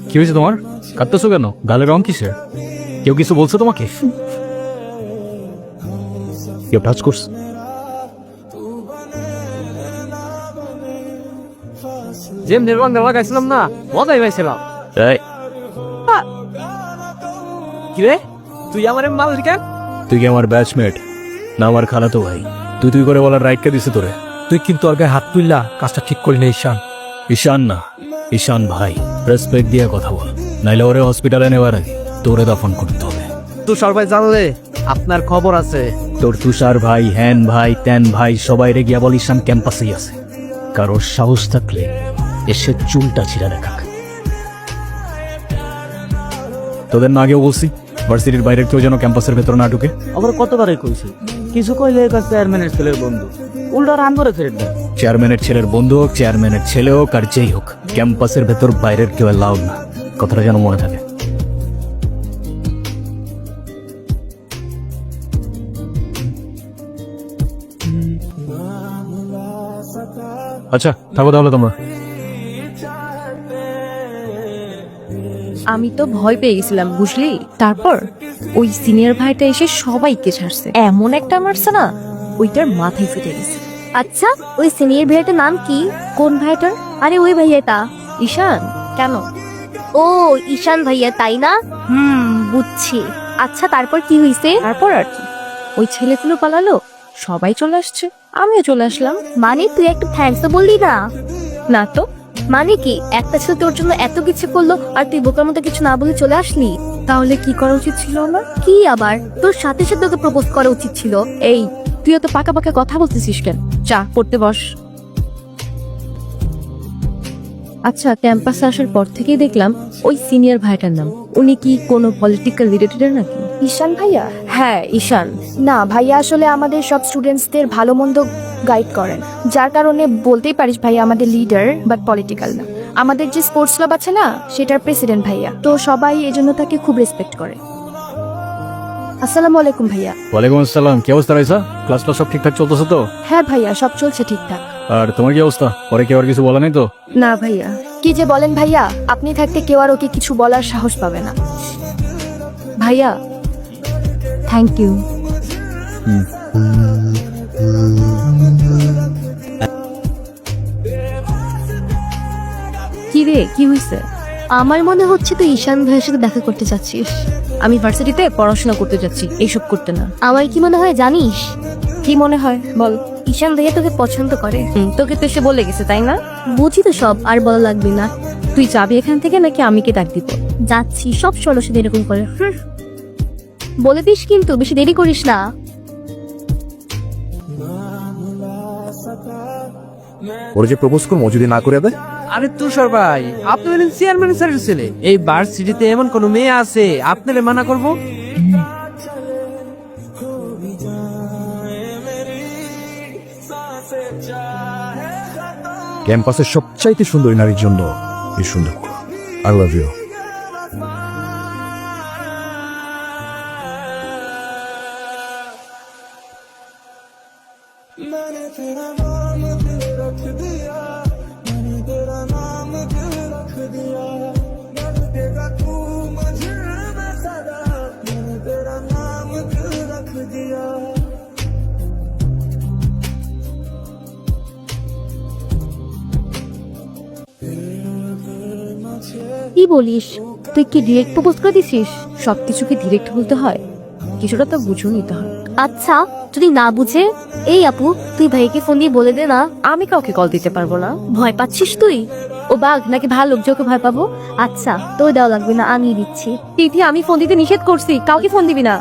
কি হয়েছে তোমার? কাঁদতেছো কেন? গালের রং কিসের? কেউ কিছু বলছে তোমাকে? কেউ টাচ করছে? জিম নির্মাণ লাগাইছিলাম না, মজাই পাইছিলাম। এই, কি রে, তুই আমার মালিক কেন? তুই কি আমার ব্যাচমেট না আমার খালাতো ভাই? তুই তুই করে বলার রাইট কে দিছে তোরে? তুই কিন্তু আগে হাত তুললা, কাজটা ঠিক করলি না ঈশান। ঈশান না, ঈশান ভাই। রেসপেক্ট দিয়ে কথা বল, নাইলে ওরে হসপিটালে নেওয়ার আগে তোরে দফন করতে হবে। তুষার ভাই জানলে আপনার খবর আছে। তোর তুষার ভাই, হ্যান ভাই, ত্যান ভাই, সবাই রে গিয়া বল ঈশান ক্যাম্পাসেই আছে। কারোর সাহস থাকলে এসে চুলটা ছিঁড়া দেখাক। তোদের না আগেও বলছি ভার্সিটির বাইরের কেউ যেন ক্যাম্পাসের ভেতর না ঢুকে। আবার কতবারই কইছি, কিছু কইলে চেয়ারম্যানের ছেলের বন্ধু, উল্টো রান ধরে ফেরত দেয়। চেয়ারম্যানের ছেলের বন্ধু হোক, চেয়ারম্যানের ছেলে হোক, আর যেই হোক, ক্যাম্পাসের ভেতর বাইরের কেউ অ্যালাউড না। কথাটা যেন মনে থাকে। আচ্ছা থাকো তাহলে তোমরা। আমি তো ভয় পেয়ে গেছিলাম বুঝলি। তারপর ওই সিনিয়র ভাইটা এসে সবাইকে ছাড়ছে, এমন একটা মারছে না, ওইটার মাথায় ফেটে গেছে। আচ্ছা, ওই সিনিয়র ভাইয়াটার নাম কি? কোন ভাইটার? আরে ওই ভাইয়াটা। ঈশান। কেন? ও ঈশান ভাইয়া, তাই না? বুঝছি। আচ্ছা, তারপর কি হইছে? তারপর আর কি, ওই ছেলেগুলো পালালো, সবাই চলে আসছে, আমিও চলে আসলাম। মানে তুই একটু থ্যাঙ্কস তো বললি না? না তো। মানে কি, একটা ছেলে তোর জন্য এত কিছু করলো আর তুই বোকার মতো কিছু না বলে চলে আসলি? তাহলে কি করা উচিত ছিল আমার? কি আবার, তোর সাথে সাথে ওকে প্রপোজ করা উচিত ছিল। এই, তুই তো পাকা পাকা কথা বলতেছিস কেন? চা পড়তে বস। আচ্ছা, ক্যাম্পাসে আসার পর থেকেই দেখলাম ওই সিনিয়র ভাইটার নাম। উনি কি কোনো পলিটিক্যাল রিলেটেড নাকি? ঈশান ভাইয়া? হ্যাঁ, ঈশান। না ভাইয়া, আসলে আমাদের সব স্টুডেন্টসদের ভালো মন্দ গাইড করেন, যার কারণে বলতেই পারিস ভাইয়া আমাদের লিডার, বাট পলিটিক্যাল না। আমাদের যে স্পোর্টস ক্লাব আছে না, সেটার প্রেসিডেন্ট ভাইয়া, তো সবাই এজন্য তাকে খুব রেসপেক্ট করে। আসসালামু আলাইকুম ভাইয়া। ওয়ালাইকুম আসসালাম। কি অবস্থা রয়েছে? ক্লাস সব ঠিকঠাক চলতেছে তো? হ্যাঁ ভাইয়া, সব চলছে ঠিকঠাক। আর তোমার কি অবস্থা? পরে কেউ আর কিছু বলা নাই তো? না ভাইয়া। কি যে বলেন ভাইয়া, আপনি থাকতে কেউ আর ওকে কিছু বলার সাহস পাবে না। ভাইয়া, থ্যাংক ইউ। কি রে, কি হয়েছে? আমার মনে হচ্ছে তুই ঈশান ভাইয়ের সাথে দেখা করতে চাচ্ছিস। আমি ভার্সিটিতে পড়াশোনা করতে যাচ্ছি, এইসব করতে না। আমার কি মনে হয় জানিস? কি মনে হয় বল। ঈশান ভাইয়া তোকে পছন্দ করে। তোকে তো এসে বলে গেছে তাই না? বুঝি তো সব, আর বলা লাগবে না। তুই যাবি এখান থেকে নাকি আমি কে ডাক দিব? যাচ্ছি, সব ষোলোর সাথে এরকম করে। বলে দিস কিন্তু, বেশি দেরি করিস না। ওর যে প্রপোজ করবো যদি না করে দেয়? আরে তুষার ভাই, আপনি হলেন চেয়ারম্যান স্যারের ছেলে। এই ভার্সিটিতে এমন কোন মেয়ে আছে আপনারে মানা করব? ক্যাম্পাসের সবচাইতে সুন্দরী নারীর জন্য এই সুন্দর। I love you. কি বলিস, তুই কি ডিরেক্ট প্রপোজ করে দিছিস? সবকিছুকে ডিরেক্ট বলতে হয়, কিছুটা তো বুঝে নিতে হয়। আচ্ছা, যদি না বুঝে? এই আপু, তুই ভাইকে ফোন দিয়ে বলে দে না। আমি কাউকে কল দিতে পারবো না। ভয় পাচ্ছিস তুই? ও বাঘ নাকি ভালো লোকজনকে ভয় পাবো? আচ্ছা, তোর দেওয়া লাগবে না, আমি দিচ্ছি। তিথি, আমি ফোন দিতে নিষেধ করছি, কাউকে ফোন দিবি না।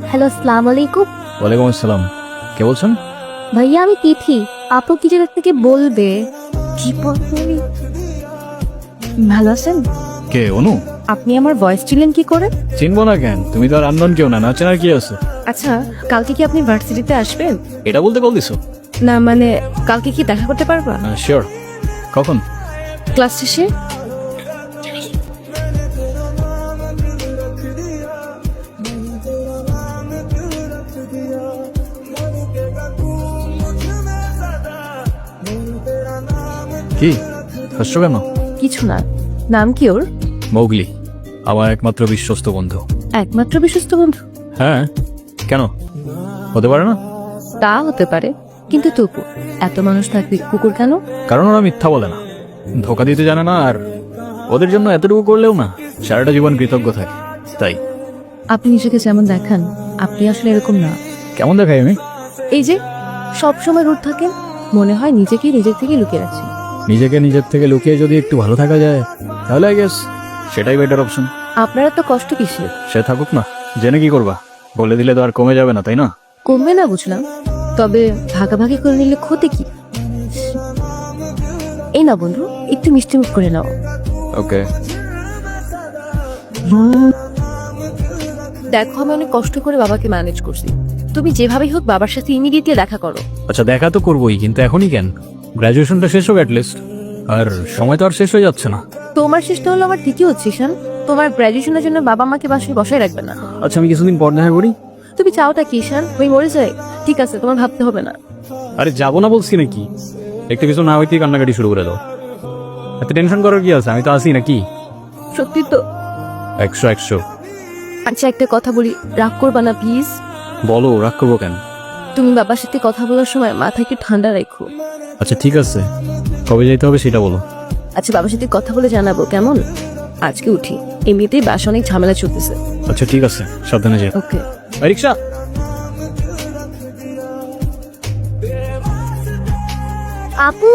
হ্যালো, আসসালামু আলাইকুম। ওয়ালাইকুম আসসালাম। কে বলছেন? ভাইয়া, আমি তিথি। আপু কি জায়গা থেকে বলবে? কি বলবি? ভালো আছেন? কে? অনু? আপনি আমার ভয়েস ছিলেন কি করে? চিনবো না কেন? তুমি তো আর আননোন কেউ না, না চেনার কি আছে? আচ্ছা, কালকে কি আপনি ভার্সিটিতে আসবেন? এটা বলতে কল দিছো? না মানে, কালকে কি দেখা করতে পারবা? শিওর। কখন? ক্লাস শেষে। কি হাসছো কেন? কিছু না। নাম কি ওর? মৌগলি, আমার একমাত্র বিশ্বস্ত বন্ধু। একমাত্র বিশ্বস্ত বন্ধু? হ্যাঁ, কেন হতে পারে না? তা হতে পারে, কিন্তু তবু এত মানুষ থাকবে কুকুর কেন? কারণ ওরা মিথ্যা বলে না, ধোকা দিতে জানে না, আর ওদের জন্য এতটুকু করলেও না সারাটা জীবন কৃতজ্ঞ থাকে। তাই আপনি নিজেকে যেমন দেখান, আপনি আসলে এরকম না। কেমন দেখাই আমি? এই যে সব সময় রুট থাকেন, মনে হয় নিজেকে নিজের থেকে লুকিয়ে রাখছি। নিজেকে নিজের থেকে লুকিয়ে যদি একটু ভালো থাকা যায় তাহলে আই গেস সেটাই বেটার অপশন। আপনার এত কষ্ট কিসের? সে থাকুক না, জেনে কি করবা? বলে দিলে তো আর কমে যাবে না, তাই না? কমবে না বুঝলাম, তবে ভাগাভাগি করে নিলে ক্ষতি কি? এই না বন্ধু, একটু মিষ্টি মুখ করে নাও। ওকে। দেখো, আমি অনেক কষ্ট করে বাবাকে ম্যানেজ করছি। তুমি যেভাবেই হোক বাবার সাথে ইমিডিয়েটলি দেখা করো। আচ্ছা, দেখা তো করবোই, কিন্তু এখনই কেন? গ্রাজুয়েশনটা শেষ হোক অ্যাটলিস্ট। আর সময় তো আর শেষ হয়ে যাচ্ছে না। তোমার চেষ্টা হলো আমার ঠিকই হচ্ছে ঈশান। তোমার গ্র্যাজুয়েশনের জন্য বাবা মাকে বাসায় বসায় রাখবে না। আচ্ছা, আমি কিছুদিন পর দেখা করি। তুমি চাওটা কি ঈশান? আমি মরে যাই? ঠিক আছে, তোমার ভাবতে হবে না। আরে যাবো না বলছি নাকি? একটু কিছু না হইতেই কান্নাকাটি শুরু করে দাও। এত টেনশন করার কি আছে? আমি তো আসি নাকি? সত্যি তো? 100। আচ্ছা, একটা কথা বলি, রাগ করবা না প্লিজ। বলো, রাগ করবো কেন? তুমি বাবার সাথে কথা বলার সময় মাথা একটু ঠান্ডা রাখো। আচ্ছা ঠিক আছে, কবে যেতে হবে সেটা বলো। আচ্ছা, বাবার সাথে কথা বলে জানাবো, কেমন? আজকে উঠি, এমনিতেই বাসা অনেক ঝামেলা চলতেছে। আচ্ছা ঠিক আছে, সাবধানে যাও। ওকে। রিক্সা। আপু,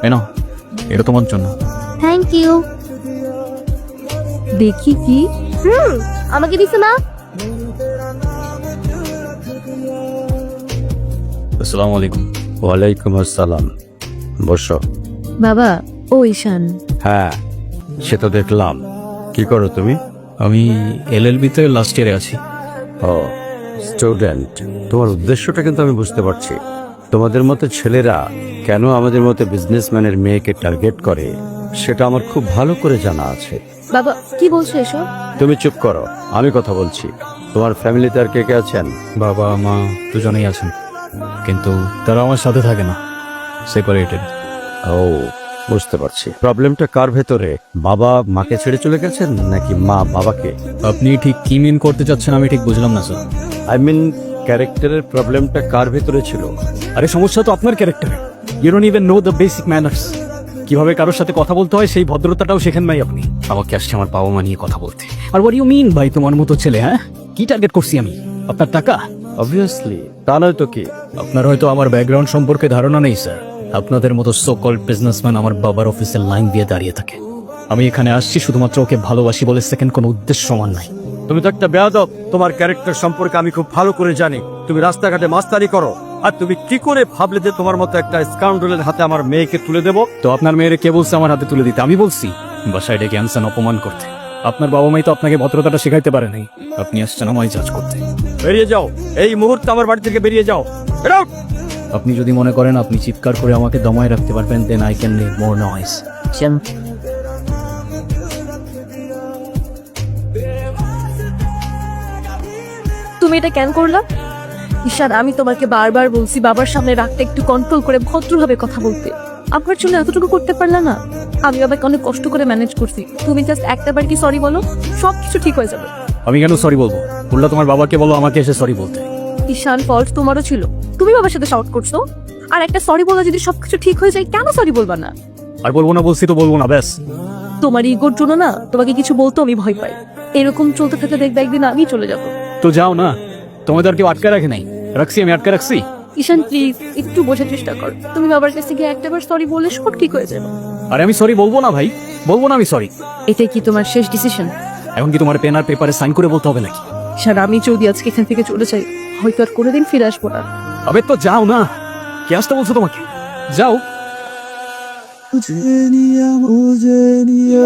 এনো, এটা তোমার জন্য। Thank you. দেখি কি? আমাকে দিছে না? আসসালামু আলাইকুম। ওয়ালাইকুম আসসালাম। বসো। বাবা, ও ঈশান। হ্যাঁ, সে তো দেখলাম। কি করো তুমি? আমি LLB তে লাস্ট ইয়ারে আছি। ও, স্টুডেন্ট। তোমার উদ্দেশ্যটা কিন্তু আমি বুঝতে পারছি। তোমাদের মতো ছেলেরা কেন আমাদের মতো বিজনেসম্যানের মেয়েকে টার্গেট করে সেটা আমার খুব ভালো করে জানা আছে। বাবা, কি বলছো এসব? তুমি চুপ করো, আমি কথা বলছি। তোমার ফ্যামিলিতে আর কে কে আছেন? বাবা মা দুজনেই আছেন, কিন্তু তারা আমার সাথে থাকে না, সেপারেটেড। ও, বুঝতে পারছি। প্রবলেমটা কার ভেতরে? বাবা মাকে ছেড়ে চলে গেছেন নাকি মা বাবাকে? আপনি ঠিক কি মিন করতে চাচ্ছেন আমি ঠিক বুঝলাম না স্যার। আই মিন, ক্যারেক্টারের প্রবলেমটা কার ভেতরে ছিল? আরে সমস্যা তো আপনার ক্যারেক্টারে। You don't even know the basic manners. কিভাবে কারোর সাথে কথা বলতে হয় সেই ভদ্রতাটাও শেখেন নাই আপনি। আমাকে আসছে আমার বাবা মা নিয়ে কথা বলতে। আর হোয়াট ইউ মিন ভাই, তোমার মতো ছেলে? হ্যাঁ, কি টার্গেট করছি আমি? আপনার টাকা? অবভিয়াসলি, তা নয় তো কি? আপনার হয়তো আমার ব্যাকগ্রাউন্ড সম্পর্কে ধারণা নেই স্যার। আপনাদের মতো সো কল্ড বিজনেসম্যান আমার বাবার অফিসের লাইন দিয়ে দাঁড়িয়ে থাকে। আমি এখানে আসছি শুধুমাত্র ওকে ভালোবাসি বলে, সেকেন্ড কোনো উদ্দেশ্য সমান নাই। তুমি তো একটা বেয়াদব। তোমার ক্যারেক্টার সম্পর্কে আমি খুব ভালো করে জানি। তুমি রাস্তাঘাটে মাস্তানি করো, আর তুমি কি করে ভাবলে যে তোমার মতো একটা স্কাউন্ডারের হাতে আমার মেয়েকে তুলে দেব? তো আপনার মেয়েরে কে বলছে আমার হাতে তুলে দিতে? আমি বলছি? বাসায় ডেকে আনছেন অপমান করতে। আপনার বাবা মাই তো আপনাকে ভদ্রতাটা শেখাইতে পারে নাই। আপনি আসছেন আমায় জাজ করতে। বেরিয়ে যাও, এই মুহূর্তে আমার বাড়ি থেকে বেরিয়ে যাও। Get out! আপনি যদি মনে করেন আপনি চিৎকার করে আমাকে দমায় রাখতে পারবেন, then I can make more noise. তুমি এটা কেন করলা? ঈশান, আমি তোমাকে বারবার বলছি বাবার সামনে রাগটা একটু কন্ট্রোল করে ভদ্রভাবে কথা বলতে। আপনার জন্য এতটুকু করতে পারলা না? আমি বাবাকে অনেক কষ্ট করে ম্যানেজ করছি। তুমি জাস্ট একটাবার কি সরি বলো, সবকিছু ঠিক হয়ে যাবে। আমি কেন সরি বলবো? বললা তোমার বাবাকে বলো আমাকে এসে সরি বলতে। ঈশান, ফল্ট তোমারও ছিল। তুমি বাবার সাথে শাউট করছো, আর একটা সরি বলা যদি সবকিছু ঠিক হয়ে যায়, কেন সরি বলবা না? আর বলবো না বলছি তো বলবো না, ব্যাস। তোমার ইগোর জন্য না তোমাকে কিছু বলতো আমি ভয় পাই। এরকম চলতে থাকলে দেখবে একদিন আমি চলে যাবো। তো যাও না, তোমাদের আর কেউ আটকে রাখে নাই। রাখছি, আমি আটকে রাখছি। ঈশান প্লিজ একটু বোঝার চেষ্টা কর। তুমি বাবার কাছে গিয়ে একটাবার সরি বললে সব ঠিক হয়ে যাবে। আরে আমি সরি বলবো না ভাই, বলবো না আমি সরি। এটাই কি তোমার শেষ ডিসিশন? এখন কি তোমার পেন আর পেপারে সাইন করে বলতে হবে নাকি? ঈশান, আমি যদি আজকে এখান থেকে চলে যাই, হয়তো আর কোনোদিন ফিরে আসবো না। আবে তো যাও না, কে আসতে বলছো তোমাকে? যাও।